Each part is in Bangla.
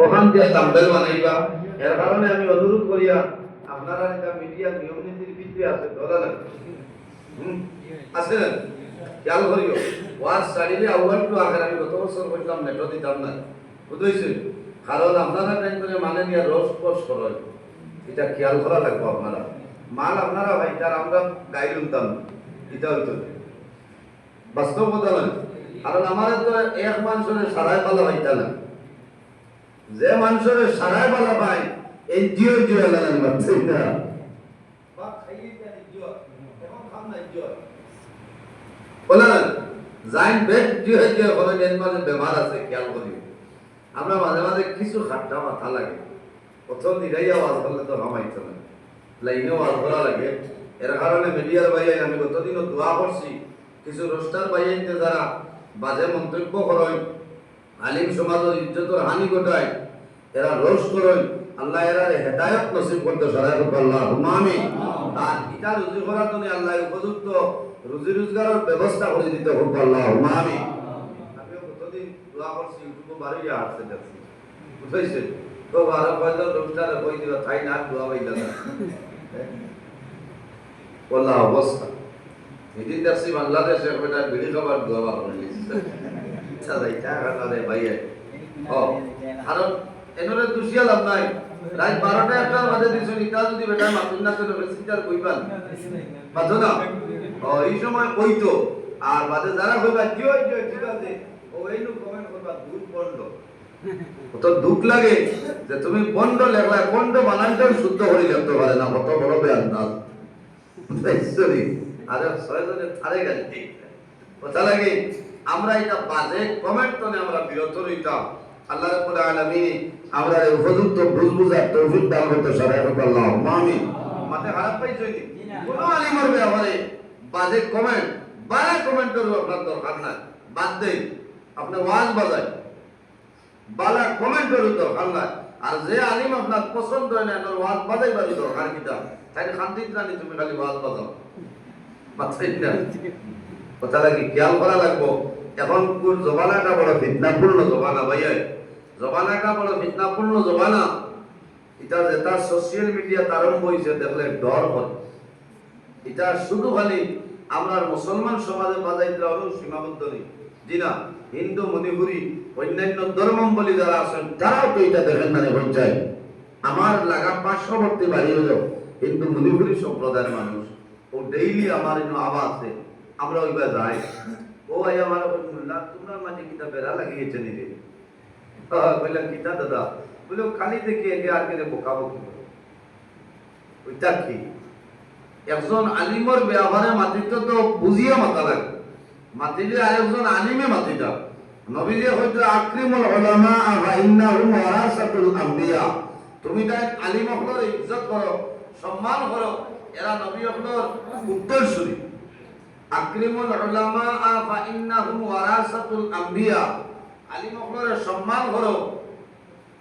ওখান দিয়ে তাম্বেল বানাইবা। এর কারণে আমি অনুরোধ করিয়া আপনারা এটা মিডিয়া নিয়ম নীতির ভিত্তি আছে ধরা না আছে না খেয়াল করিও ওয়াজ ছাড়িলে আউয়াল টু আখের আমি গত বছর বললাম নেটো দিতাম না বুঝেছি কারণ আপনারা টাইম করে মানে নিয়ে রস পস করেন এটা খেয়াল করা লাগবে আপনারা মাল আপনারা ভাই তার আমরা গাইড উঠতাম এটা হইতো বাস্তব কথা নয় কারণ আমার তো এক মানুষের সারাই পালা হইতা না যে মানুষের সারাই পালা পাই এই জিও জিও লাগান মারছে না বা খাইয়ে জানি জিও এখন খাম না জিও বলা জাইন বেড জিও জিও বলে যেন মাঝে বেমার আছে খেয়াল করি আমরা মাঝে মাঝে কিছু খাট্টা মাথা লাগে প্রথম দিরাই আওয়াজ করলে তো হামাইতো না লাইনে আওয়াজ করা লাগে এর কারণে মিডিয়ার বাইরে আমি গতদিনও দোয়া করছি কিছু রোস্টার বাইরে যারা বাজে মন্তব্য করেন আলিম সমাজের ইজ্জতের হানি ঘটায় এরা রোষ করেন আল্লাহ এরা হেদায়েত নসিব করতে সহায় করতে আল্লাহুম্মা আমিন আর এটা রুজি করার জন্য আল্লাহ উপযুক্ত রুজি রোজগারের ব্যবস্থা করে দিতে হোক আল্লাহুম্মা আমিন আমিও গতদিন দোয়া করছি ইউটিউবে বাড়িয়ে আসতে যাচ্ছি বুঝাইছে তো আরো কয়জন রোস্টার কই দিবা তাই না দোয়া বাইলা না বলা অবস্থা এদিন দেখছি বাংলাদেশে একটা বিড়ি খাবার দোয়া বানাইছে সাদাই টাকা কালে ভাইয়ে ও কারণ এনরে দুশিয়া লাভ নাই রাত 12টা একটা বাজে দিছো নিতা যদি বেটা মাতুন না তো রেসিটার কইবান বাজো না ও এই সময় কইতো আর বাজে যারা কইবা জিও জিও ঠিক আছে ও এইনু কমেন্ট করবা দুধ বন্ধ তো দুঃখ লাগে যে তুমি বন্ধ লেখলা বন্ধ বানানটা শুদ্ধ করে লিখতে পারে না কত বড় বেআন্দাজ বুঝাইছরি আরে ছয়জনে ছাড়ে গেল কথা লাগে আমরা এটা বাজে কমেন্ট তনে আমরা বিরত রইতাম আল্লাহ রাব্বুল আলামিন আমরা এই উপযুক্ত বুঝার তৌফিক দান করতে সহায় হোক আল্লাহুম্মা আমিন মাথা খারাপ পাইছই কোন আলিমের ব্যাপারে বাজে কমেন্ট বাজে কমেন্ট করব আপনার দরকার না বাদ দেই আপনি ওয়াজ বাজাই বালা কমেন্ট করব দরকার না আর যে আলিম আপনার পছন্দ হয় না ওর ওয়াজ বাজাই বাজি দরকার কিটা তাই শান্তিতে জানি তুমি খালি ওয়াজ বাজাও মাথায় না কথা লাগি খেয়াল করা লাগবো এখন কোন জবানাটা বড় ফিতনাপূর্ণ জবানা ভাইয়া জবানাটা বড় ফিতনাপূর্ণ জবানা এটা যেটা সোশ্যাল মিডিয়া আরম্ভ হইছে দেখলে ডর হয় এটা শুধু খালি আমরা মুসলমান সমাজে বাজাইতে হলো সীমাবদ্ধ নেই জি না হিন্দু মণিপুরি অন্যান্য ধর্মাবলী যারা আছেন তারাও তো এটা দেখেন না পঞ্চায়েত আমার লাগা পার্শ্ববর্তী বাড়ি হলো হিন্দু মণিপুরি সম্প্রদায়ের মানুষ ও ডেইলি আমার আওয়াজ আছে আমরা ওইবার যাই ও ভাই আমার বললাম তোমরা মাঝে কিতা বেড়া লাগিয়েছে নিজে বললাম কিতা দাদা বলে খালি দেখে একে আর কে বোকাবকি ওইটা কি একজন আলিমর ব্যবহারে মাতিতে তো বুঝিয়ে মাতা লাগে মাতিলে আরেকজন আলিমে মাতিটা নবীজি হয়তো আকরিমুল উলামা ফা ইন্নাহুম ওয়ারাসাতুল আম্বিয়া তুমি তাই আলিম হকলের ইজ্জত করো সম্মান করো এরা নবী হকলের উত্তরসূরি আকরিমুল উলামা ফা ইন্নাহুম ওয়ারাসাতুল আম্বিয়া আলিম হকলের সম্মান করো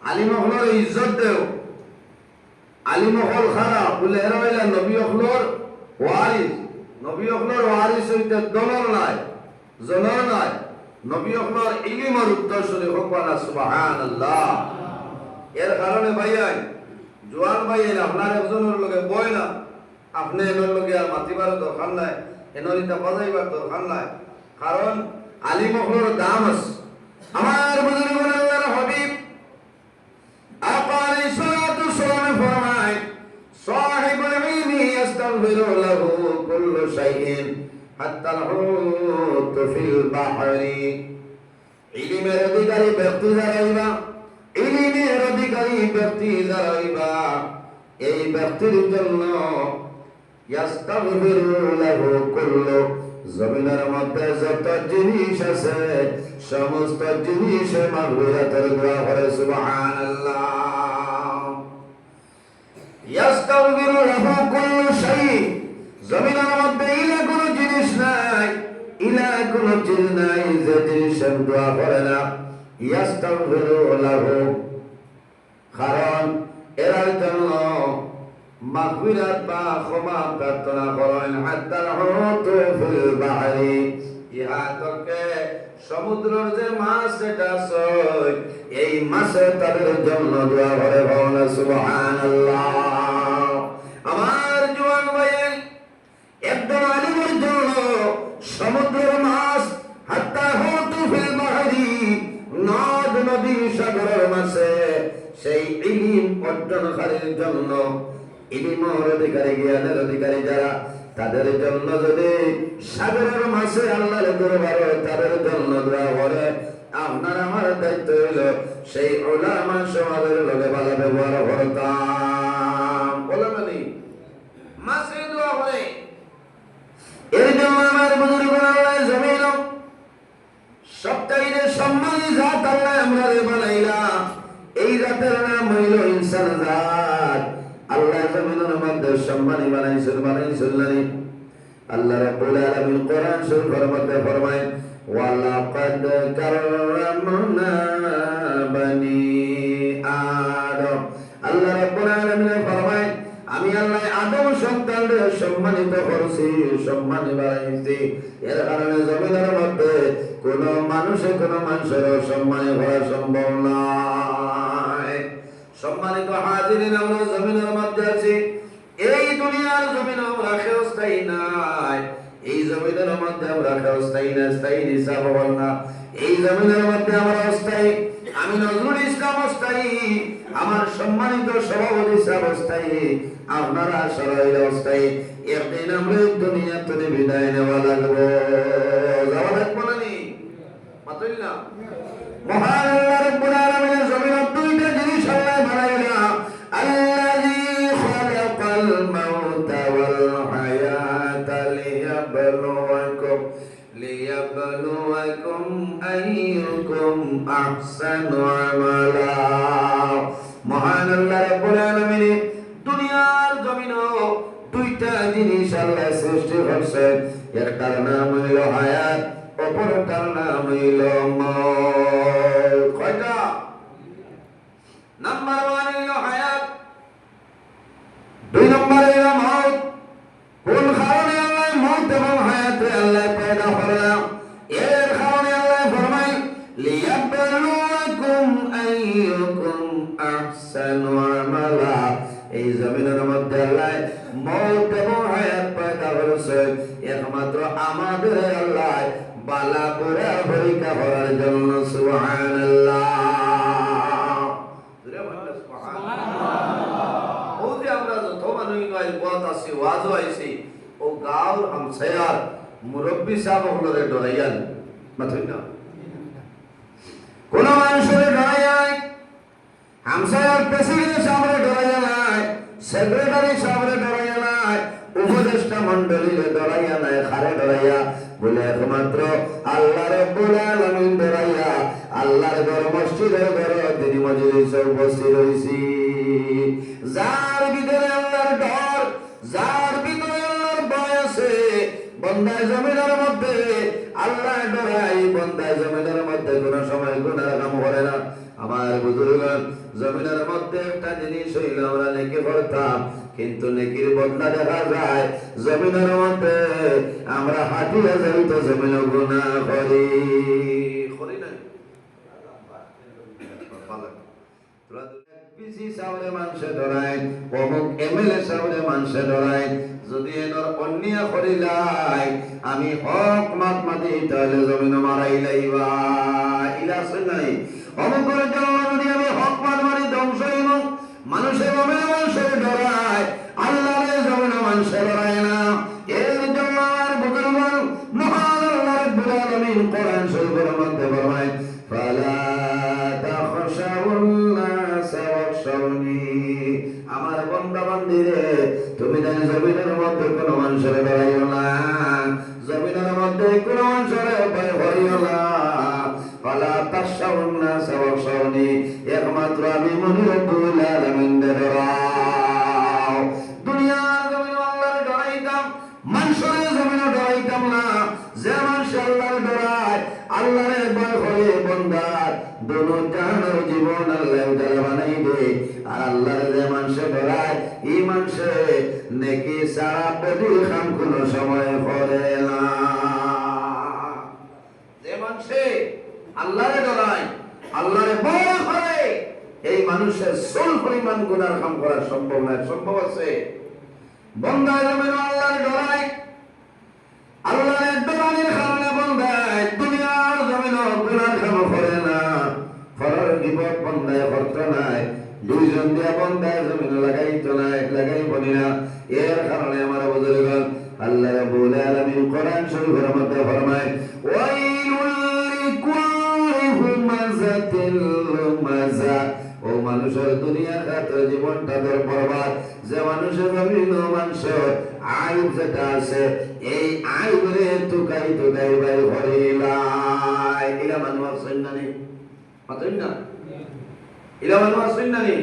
আলিম হকলের ইজ্জত দেও আলিম হকল খারাপ বলে এরা হইলা নবী হকলের ওয়ারিস নবী হকলের ওয়ারিস হইতে দলর নাই জনর নাই নবী হকলের ইলমের উত্তরসূরি হোক না সুবহানাল্লাহ এর কারণে ভাইয়াই জোয়ান ভাইয়ের আপনার একজনের লগে বয় না আপনি এর লগে আর মাতিবার দরকার নাই এনরিতা বাজাইবার দরকার নাই কারণ আলিম হকলের দাম আছে আমার বুজুর্গগণ আল্লাহর হাবিব আপারি সালাতু সালাম ফরমায় সাহিবুল ইলমি ইস্তাগফিরু লাহু কুল্লু শাইইন হাত্তা আল-হুত ফিল বাহরি ইলমের অধিকারী ব্যক্তি যারা ইলমের অধিকারী ব্যক্তি যারা এই ব্যক্তির জন্য ইস্তাগফিরু লাহু কুল্লু জমিনের মধ্যে যত জিনিস আছে সমস্ত জিনিসে মাগফিরাতের দোয়া করে সুবহানাল্লাহ ইস্তাগফিরু লাহু কুল্লু শাই জমিনের মধ্যে ইলা কোনো জিনিস নাই ইলা কোনো জিনিস নাই যে জিনিসের দোয়া করে না ইস্তাগফিরু লাহু কারণ এর জন্য মাগফিরাত বা ক্ষমা প্রার্থনা করেন হাত্তা হুতু ফিল বাহরি ইহা তরকে সমুদ্রের যে মাছ যেটা আছে এই মাছে তাদের জন্য দোয়া করে বলে সুবহানাল্লাহ। আমার জওয়ান ভাই একদম আলিমের জন্য সমুদ্রের মাছ হাত্তা হুতু ফিল বাহরি নদ নদী সাগরের মাছে সেই ইলম অর্জনকারীর জন্য ইলমের অধিকারী জ্ঞানের অধিকারী যারা তাদের জন্য যদি সাগরের মাছে আল্লাহর দরবারে তাদের জন্য দোয়া করে আপনার আমার দায়িত্ব হইল সেই উলামা সমাজের লোকে ভালো ব্যবহার করতাম বলে মানে মাছে দোয়া করে। এর জন্য আমার বুজুর্গরা আল্লাহ জমিন সবচাইতে সম্মানী জাত আল্লাহ আমরা বানাইলা। এই জাতের নাম হইল ইনসান জাত। আল্লাহ জমিনের মধ্যে সম্মানী বানাইছেন আল্লাহ রাব্বুল আলামিন কোরআন শরীফের মধ্যে ফরমায় ওয়ালাকাদ কাররামনা বানি আদম। আল্লাহ রাব্বুল আলামিন ফরমায় আমি আল্লাহ আদম সন্তানদের সম্মানিত করছি, সম্মানী বানাইছি। এর কারণে জমিনের মধ্যে কোন মানুষের সম্মানী করা সম্ভব নয়। সম্মানিত হাজিরিন, আমরা জমিনের মধ্যে আছি। এই দুনিয়ার জমিন আমরা কেউ স্থায়ী নাই। এই জমিনের মধ্যে আমরা কেউ স্থায়ী না, স্থায়ী হিসাব হল না। এই জমিনের মধ্যে আমরা অস্থায়ী। আমি নজরুল ইসলাম অস্থায়ী, আমার সম্মানিত সভাপতি সাহেব অস্থায়ী, আপনারা সবাই অস্থায়ী। একদিন আমরা দুনিয়া থেকে বিদায় নেওয়া লাগবো, যাওয়া লাগবো না নি মাত্রই না। মহান আল্লাহ রাব্বুল আলামিনের জমিনের দুইটা জিনিস আল্লাহ বানাইলা, আল্লাযী খালাকাল মাউতা ওয়াল হায়াতা লিয়াবলুয়াকুম আইয়ুকুম আহসানু আমালা। মহান আল্লাহ রাব্বুল আলামিন দুনিয়ার জমিনে দুইটা জিনিস আল্লাহ সৃষ্টি করছেন। একটার নাম হইল হায়াত, অপরটার নাম হইল মওত। কয়টা? নাম্বার 1 হইল হায়াত, 2 নম্বর হইল মওত। কোন কারণে আল্লাহ মওত এবং হায়াত আল্লাহ পয়দা করলেন? এর কারণে আল্লাহ ফরমায় লিয়াবলুয়াকুম আইয়ুকুম আহসানু আমালা। এই জমিনের মধ্যে আল্লাহ মওত এবং হায়াত পয়দা করেছেন একমাত্র আমাদের আল্লাহ বালা পুরা পরীক্ষা করার জন্য। সুবহানাল্লাহ। ও যে আমরা যত মানুষ নয় বত আছি ওয়াজও আইছি ও গাঁর হামসায়ার মুরব্বী সাহেব হলরে ডরাইয়ান মাথুই না। কোন মানুষের ডরাইয়াই, হামসায়ার প্রেসিডেন্ট সাহেবের ডরাইয়া নাই, সেক্রেটারি সাহেবের ডরাইয়া নাই, উপদেষ্টা মণ্ডলীর ডরাইয়া নাই। খারে ডরাইয়া বলে একমাত্র আল্লাহ রাব্বুল আলামিন ডরাইয়া আল্লাহর ঘর মসজিদের ঘর তিনি মজলিসে উপস্থিত হইছি। যার ভিতরে আল্লাহর ডর, যার ভিতরে আল্লাহর ভয় আছে, বন্দা জমিনের মধ্যে আল্লাহ ডরাই, বন্দা জমিনের মধ্যে কোন সময় গুনাহ কাম করে না। আমার বুজুর্গগণ, জমিনের মধ্যে একটা জিনিস হইল আমরা নেকি করতাম, কিন্তু নেকির বদলা দেখা যায় জমিনের মধ্যে আমরা হাঁটিয়া যাই তো জমিনে গুনাহ করি না। পিসি সাউরে মানুষে ডরায়, অমুক এমএলএ সাউরে মানুষে ডরায়। যদি এনর অন্যায় করিলাই আমি হক মাত মাতি তাহলে জমিন মারাই লাইবা ইলা নাই। অমুকের জন্য যদি আমি হক মাত মারি ধ্বংস হইব। মানুষের মানুষের ডরায়, আল্লাহর জমিন মানুষের ডরায় না। এর জন্য আর বুজুর্গগণ মহান আল্লাহ রাব্বুল আলামিন কোরআন শরীফের মধ্যে ফরমায় ফালা তাখশাউন নাস ওয়াখশাউনি। আমার বান্দা বান্দীরে তুমি জানি জমিনের মধ্যে কোনো মানুষের ডরাইও না, জমিনের মধ্যে কোনো মানুষের ভয় করিও না। ফালা তাখশাউন নাস ওয়াখশাউনি, একমাত্র আমি মনির রাব্বুল আলামিন ডরাও। দুনিয়ার জমিনে আল্লাহর ডরাইতাম, মানুষের জমিনে ডরাইতাম না। যে মানুষ আল্লাহর ডরায়, আল্লাহর ভয় করে বন্দার দুনো জাহানের জীবন আল্লাহ উজাড় বানাইবে। আর আল্লাহর যে মানুষে ডরায় এই মানুষে নেকি সারা বদির কাম কোনো সময় করে না। মানুষে আল্লাহরে ডরায়, আল্লাহরে ভয় করে, এই মানুষের সোল পরিমাণ গুনার কাম করা সম্ভব নয়। সম্ভব আছে? বন্দা জমিন আল্লাহরে ডরায়, আল্লাহরে ডরানোর কারণে বন্দায় দুনিয়ার জমিন গুনার কাম করে না। ফলের বিপদ বন্দায় করতে নাই, দুইজন দিয়া বন্দায় জমিন লাগাইতো নাই, লাগাইব না। এর কারণে আমার বুজুর্গগণ আল্লাহ রাব্বুল আলামিন কোরআন শরীফের মধ্যে ফরমায়, ওয়াইলুল লিকুল্লি হুমাযাতিল লুমাযা। ও মানুষের দুনিয়ার খাতে জীবনটা তোর বরবাদ। যে মানুষের জমিন মানুষের আইব যেটা আছে, এই আইবরে তুকাই তুকাই বাই হরিলাই। এরা মানুষ আছেন না নেই? মাতেন না? এরা মানুষ আছেন না নেই?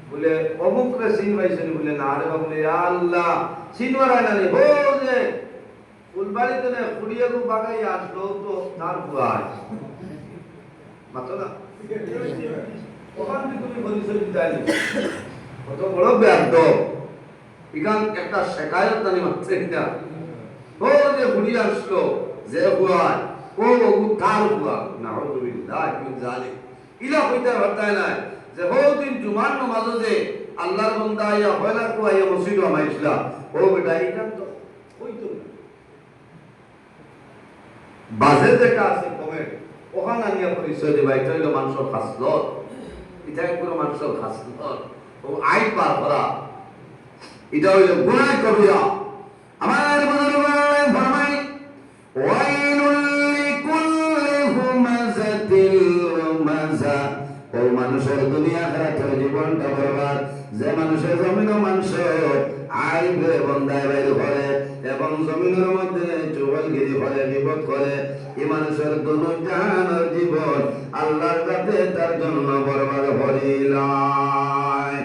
বলে অমুক রে সিন পাইছেন, বলে না রে বাবু, আল্লাহ সিনওয়ার হয় না রে। ও যে ফুলবাড়িতে না ফুড়িয়াগু বাগাই আসলো তো তার বুয়াজ মাতো না, ওখান থেকে তুমি পরিচয় দিতে কত বড় ব্যর্থ। এখান একটা শেখায়ত জানি মাত্রে কিনা, ও যে ফুড়িয়ে আসলো যে বুয়াজ, ও বাবু তার বুয়াজ না হবিল্লাহ মিন যালিক। ইলা কইতে পারতায় না যে বহুদিন জুমার নামাজে যে আল্লাহর বান্দা আইয়া হয়লা কো আইয়া মসজিদ আমাইছিলা, ও বেটা এটা তো হইতো না। বাজে যেটা আছে কমেন্ট ওখানে আনিয়া পরিচয় দিবা, এটা হইল মানুষের খাসলত, এটা কোনো মানুষের খাসলত। ও আইন পার করা, এটা হইল গুনাহ কবিরা। আমার বুজুর্গগণ ফরমায়, ওয়াইলুল লিকুল্লি হুমাযাতিল লুমাযা। ও মানুষের দুনিয়া আখিরাতের জীবনটা বরবাদ। যে মানুষের জমিন ও মানুষের আইবে বন্দায় বাইর করে এবং জমিনের মধ্যে চুগলগিরি করে, বিপদ করে, এই মানুষের দুনিয়ার জীবন আল্লাহর কাছে তার জন্য বরবাদ হরিলায়।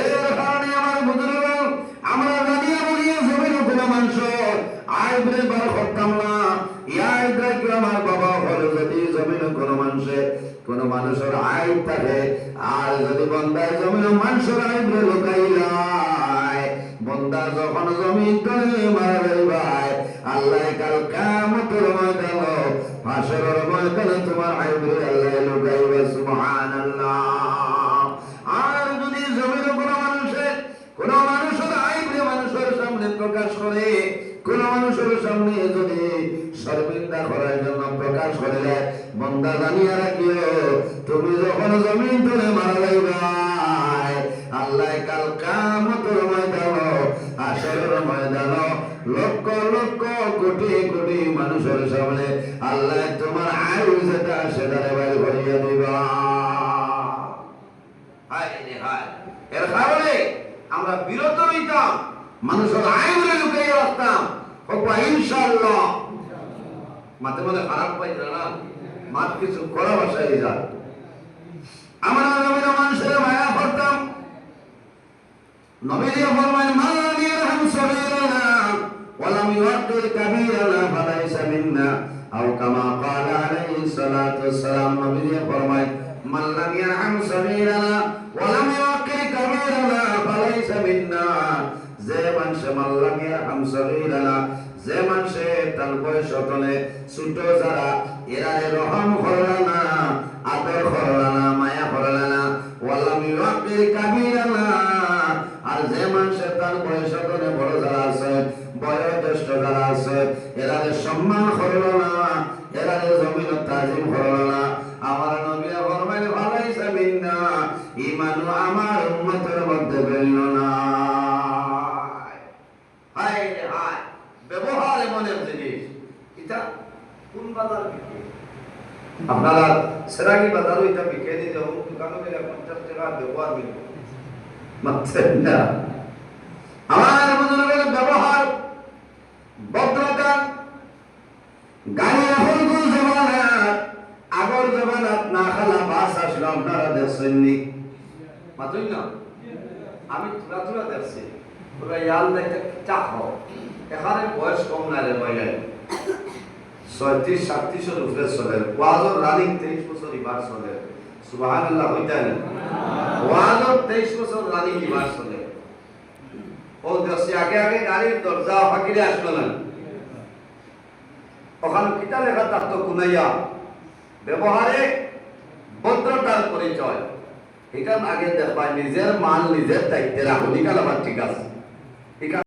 এর কারণে আমার বুজুর্গগণ আমরা জানিয়া বলিয়া জমিন কোন মানুষের আইবে বার করতাম না। ইয়াই দেখি আমার বাবা হলো যদি জমিন কোন মানুষের আইব থাকে, আর যদি বন্দায় জমিন মানুষের আইবে লুকাইলাই, বন্দা যখন জমিন তলে মারা যাইবাই, আল্লাহ কাল কিয়ামতের ময়দানে হাসরের ময়দানে তোমার আইবে আল্লাহ লুকাইবে। সুবহানাল্লাহ। আর যদি জমিন কোন মানুষের আইবে মানুষের সামনে প্রকাশ করে, কোন মানুষের সামনে যদি শর্মিন্দা করার জন্য প্রকাশ করে, বন্দা জানিয়া রাখিও তুমি যখন জমিন তুলে মারা যাইবাই, আল্লাহ কাল কিয়ামতের ময়দানে হাসরের ময়দানে লক্ষ লক্ষ কোটি কোটি মানুষের সামনে আল্লাহ তোমার আয়ু যেটা সেটারে বাইর করিয়া দিবা। হায় রে হায়। এর কারণে আমরা বিরত রইতাম, মানুষের আইবরে লুকাইয়া রাখতাম। ইনশাআল্লাহ মাঝে মাঝে খারাপ পাই না, মাত কিছু করা ভাষায় যায়। আমরা নবীর মানুষের মায়া করতাম। নবী দিয়ে ফরমান, মান লাম ইয়ারহাম সগীরানা ওয়া লাম ইউআক্কির কাবীরানা ফালাইসা মিন্না, আও কামা ক্বালা আলাইহিস সালাতু ওয়াসসালাম। নবী দিয়ে ফরমান, মান লাম ইয়ারহাম সগীরানা ওয়া লাম ইউআক্কির কাবীরানা ফালাইসা মিন্না। যে মানুষে মান লাম ইয়ারহাম সগীরানা, যে মানুষে তার বয়স তলে ছোট যারা, এরারে রহম করলা না, আদর করলা না, মায়া করলা না, ওয়ালাম ইউআক্কির কাবীরানা। আর যে মানুষে তার বয়স তলে বড় যারা আছে, বয়োজ্যেষ্ঠ যারা আছে, এরারে সম্মান করলা না, এরারে জমিন তাজিম করলা না। আমার নবী ফরমাইলেন, ফালাইসা মিন্না, ঈমান আমার উম্মতের মধ্যে গণ্য না। হায় রে হায়। ব্যবহার এমন এক জিনিস, এটা কোন বাজার বিক্রি? আপনারা সেরাগি বাজারও এটা বিক্রি দিতে হবে, দোকানে গেলে 50 টাকা ব্যবহার মিলবে মাত্র না। আমার বুজুর্গের ব্যবহার, ভদ্রতা, গাড়ি এখন জমানাত, আগর জমানাত না খালা বাস আসলো, আপনারা দেখছেননি মাত্রই না। আমি তুলা দেখছি, তোরা ইয়াল দেখতে চা খাও। এখানে বয়স কম না রে ভাইয়া, 36-37 উপরে চলে। ওয়াজর রানিং 23 বছর ইবার চলে। সুবহানাল্লাহ হইতা না? ওয়াজর 23 বছর রানিং ইবার চলে। ও দেশে আগে আগে গাড়ির দরজা ফাঁকিরে আসলো না। ওখানে কিতা লেখা থাকতো কুনাইয়া ব্যবহারে ভদ্রতার পরিচয়, এটা আগে দেখবা নিজের মাল নিজের দায়িত্বে রাখো, নিকাল আবার ঠিক আছে।